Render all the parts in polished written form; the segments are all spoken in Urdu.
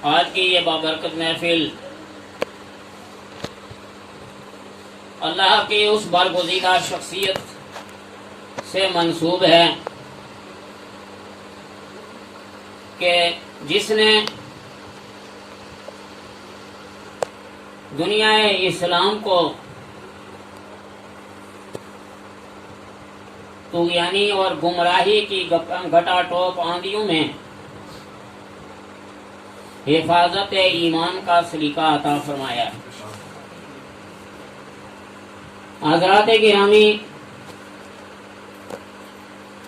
آج کی یہ بابرکت محفل اللہ کی اس برگزیدہ شخصیت سے منسوب ہے کہ جس نے دنیا اسلام کو طغیانی اور گمراہی کی گھٹا ٹوپ آندھیوں میں حفاظت ایمان کا سلیقہ عطا فرمایا. حضرات گرامی،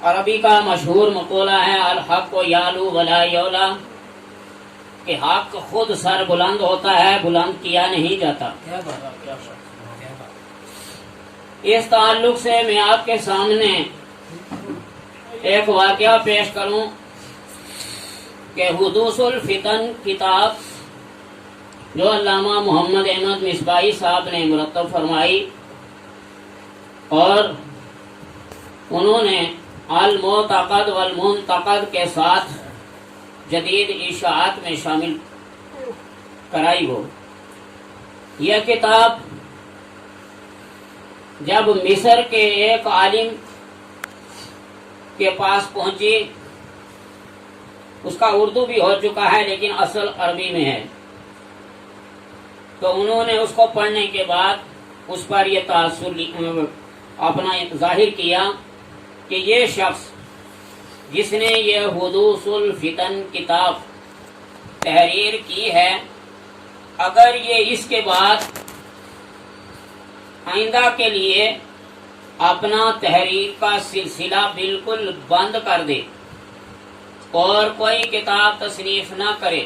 عربی کا مشہور مقولہ ہے الحق و یالو ولا یولا، کہ حق خود سر بلند ہوتا ہے، بلند کیا نہیں جاتا. اس تعلق سے میں آپ کے سامنے ایک واقعہ پیش کروں کہ حدوث الفتن کتاب جو علامہ محمد احمد مصباحی صاحب نے مرتب فرمائی اور انہوں نے المعتقد والمنتقد کے ساتھ جدید اشاعت میں شامل کرائی ہو. یہ کتاب جب مصر کے ایک عالم کے پاس پہنچی، اس کا اردو بھی ہو چکا ہے لیکن اصل عربی میں ہے، تو انہوں نے اس کو پڑھنے کے بعد اس پر یہ تاثر اپنا ظاہر کیا کہ یہ شخص جس نے یہ حدوث الفتن کتاب تحریر کی ہے، اگر یہ اس کے بعد آئندہ کے لیے اپنا تحریر کا سلسلہ بالکل بند کر دے اور کوئی کتاب تصنیف نہ کرے،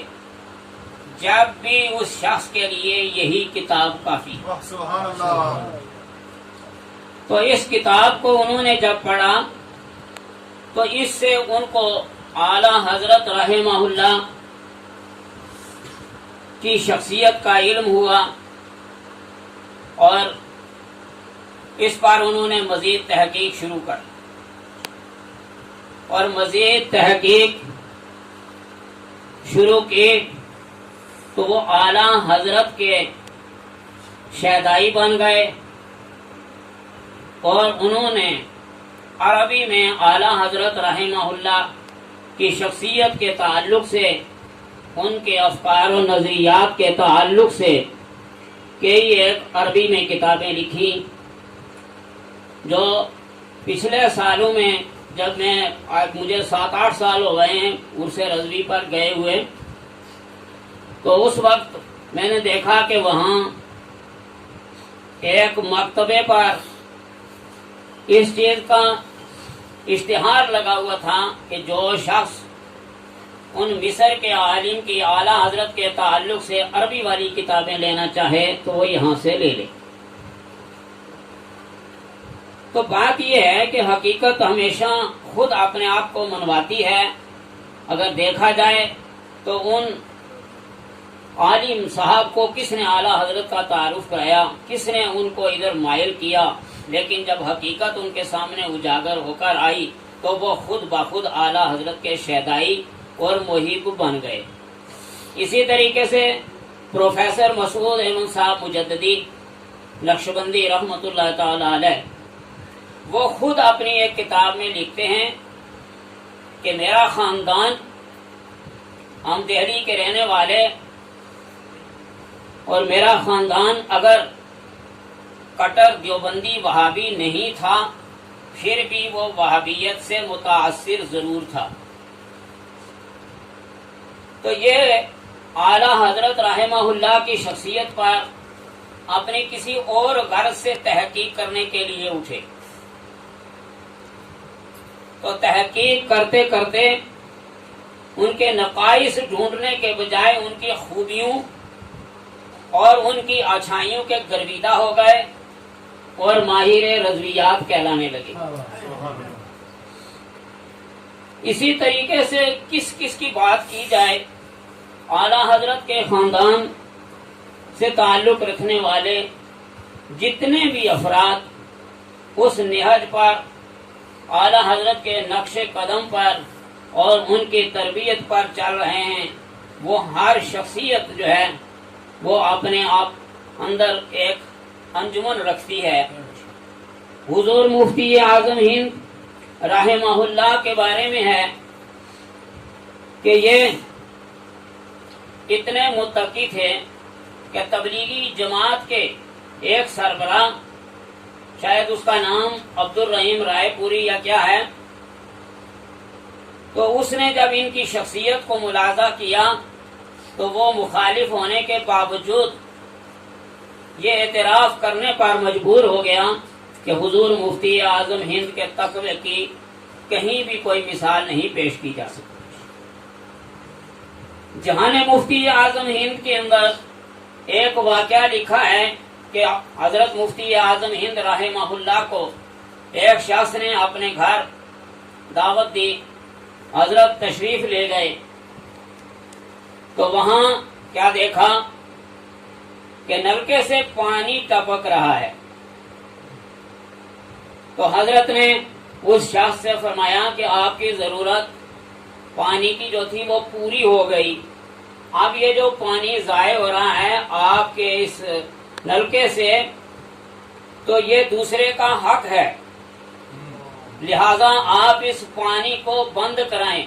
جب بھی اس شخص کے لیے یہی کتاب کافی. سبحان اللہ. تو اس کتاب کو انہوں نے جب پڑھا تو اس سے ان کو اعلی حضرت رحمہ اللہ کی شخصیت کا علم ہوا اور اس پر انہوں نے مزید تحقیق شروع کر اور مزید تحقیق شروع کی تو وہ اعلی حضرت کے شیدائی بن گئے اور انہوں نے عربی میں اعلی حضرت رحمہ اللہ کی شخصیت کے تعلق سے، ان کے افکار و نظریات کے تعلق سے کئی ایک عربی میں کتابیں لکھی، جو پچھلے سالوں میں جب مجھے 7-8 سال ہو گئے ہیں عرس رضوی پر گئے ہوئے، تو اس وقت میں نے دیکھا کہ وہاں ایک مکتبے پر اس چیز کا اشتہار لگا ہوا تھا کہ جو شخص ان مصر کے عالم کی اعلی حضرت کے تعلق سے عربی والی کتابیں لینا چاہے تو وہ یہاں سے لے لے. تو بات یہ ہے کہ حقیقت ہمیشہ خود اپنے آپ کو منواتی ہے. اگر دیکھا جائے تو ان عالم صاحب کو کس نے اعلی حضرت کا تعارف کرایا، کس نے ان کو ادھر مائل کیا، لیکن جب حقیقت ان کے سامنے اجاگر ہو کر آئی تو وہ خود بخود اعلی حضرت کے شیدائی اور محب بن گئے. اسی طریقے سے پروفیسر مسعود احمد صاحب مجددی نقشبندی رحمۃ اللہ تعالی علیہ، وہ خود اپنی ایک کتاب میں لکھتے ہیں کہ میرا خاندان، ہم دہلی کے رہنے والے، اور میرا خاندان اگر کٹر دیوبندی وہابی نہیں تھا پھر بھی وہ وہابیت سے متاثر ضرور تھا. تو یہ اعلی حضرت رحمہ اللہ کی شخصیت پر اپنی کسی اور غرض سے تحقیق کرنے کے لیے اٹھے. تو تحقیق کرتے کرتے ان کے نقائص ڈھونڈنے کے بجائے ان کی خوبیوں اور ان کی اچھائیوں کے گرویدہ ہو گئے اور ماہر رضویات کہلانے لگے. اسی طریقے سے کس کی بات کی جائے، اعلی حضرت کے خاندان سے تعلق رکھنے والے جتنے بھی افراد اس نہج پر، اعلی حضرت کے نقش قدم پر اور ان کی تربیت پر چل رہے ہیں، وہ ہر شخصیت جو ہے وہ اپنے آپ اندر ایک انجمن رکھتی ہے۔ حضور مفتی اعظم ہند رحمہ اللہ کے بارے میں ہے کہ یہ اتنے متقی تھے کہ تبلیغی جماعت کے ایک سربراہ، شاید اس کا نام عبد الرحیم رائے پوری یا کیا ہے، تو اس نے جب ان کی شخصیت کو ملاحظہ کیا تو وہ مخالف ہونے کے باوجود یہ اعتراف کرنے پر مجبور ہو گیا کہ حضور مفتی اعظم ہند کے تقوی کی کہیں بھی کوئی مثال نہیں پیش کی جا سکتی۔ جہان مفتی اعظم ہند کے اندر ایک واقعہ لکھا ہے کہ حضرت مفتی اعظم ہند رحمہ اللہ کو ایک شخص نے اپنے گھر دعوت دی، حضرت تشریف لے گئے تو وہاں کیا دیکھا کہ نلکے سے پانی ٹپک رہا ہے۔ تو حضرت نے اس شخص سے فرمایا کہ آپ کی ضرورت پانی کی جو تھی وہ پوری ہو گئی، اب یہ جو پانی ضائع ہو رہا ہے آپ کے اس نلکے سے تو یہ دوسرے کا حق ہے، لہذا آپ اس پانی کو بند کرائیں،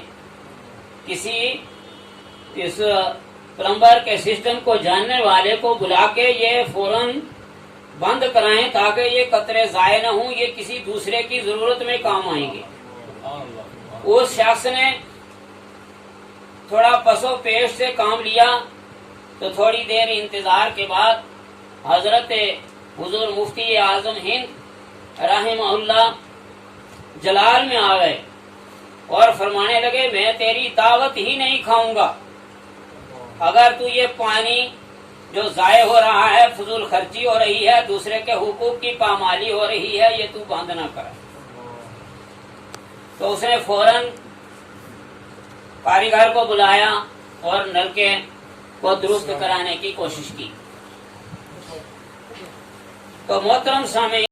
کسی اس پلمبر کے سسٹم کو جاننے والے کو بلا کے یہ فوراً بند کرائیں تاکہ یہ قطرے ضائع نہ ہوں، یہ کسی دوسرے کی ضرورت میں کام آئیں گے۔ اس شخص نے تھوڑا پسو پیش سے کام لیا تو تھوڑی دیر انتظار کے بعد حضرت حضور مفتی اعظم ہند رحمہ اللہ جلال میں آ گئے اور فرمانے لگے میں تیری دعوت ہی نہیں کھاؤں گا اگر تو یہ پانی جو ضائع ہو رہا ہے، فضول خرچی ہو رہی ہے، دوسرے کے حقوق کی پامالی ہو رہی ہے، یہ تو بند نہ کر۔ تو اس نے فوراً کاریگر کو بلایا اور نلکے کو درست کرانے کی کوشش کی۔ تو محترم سامعین،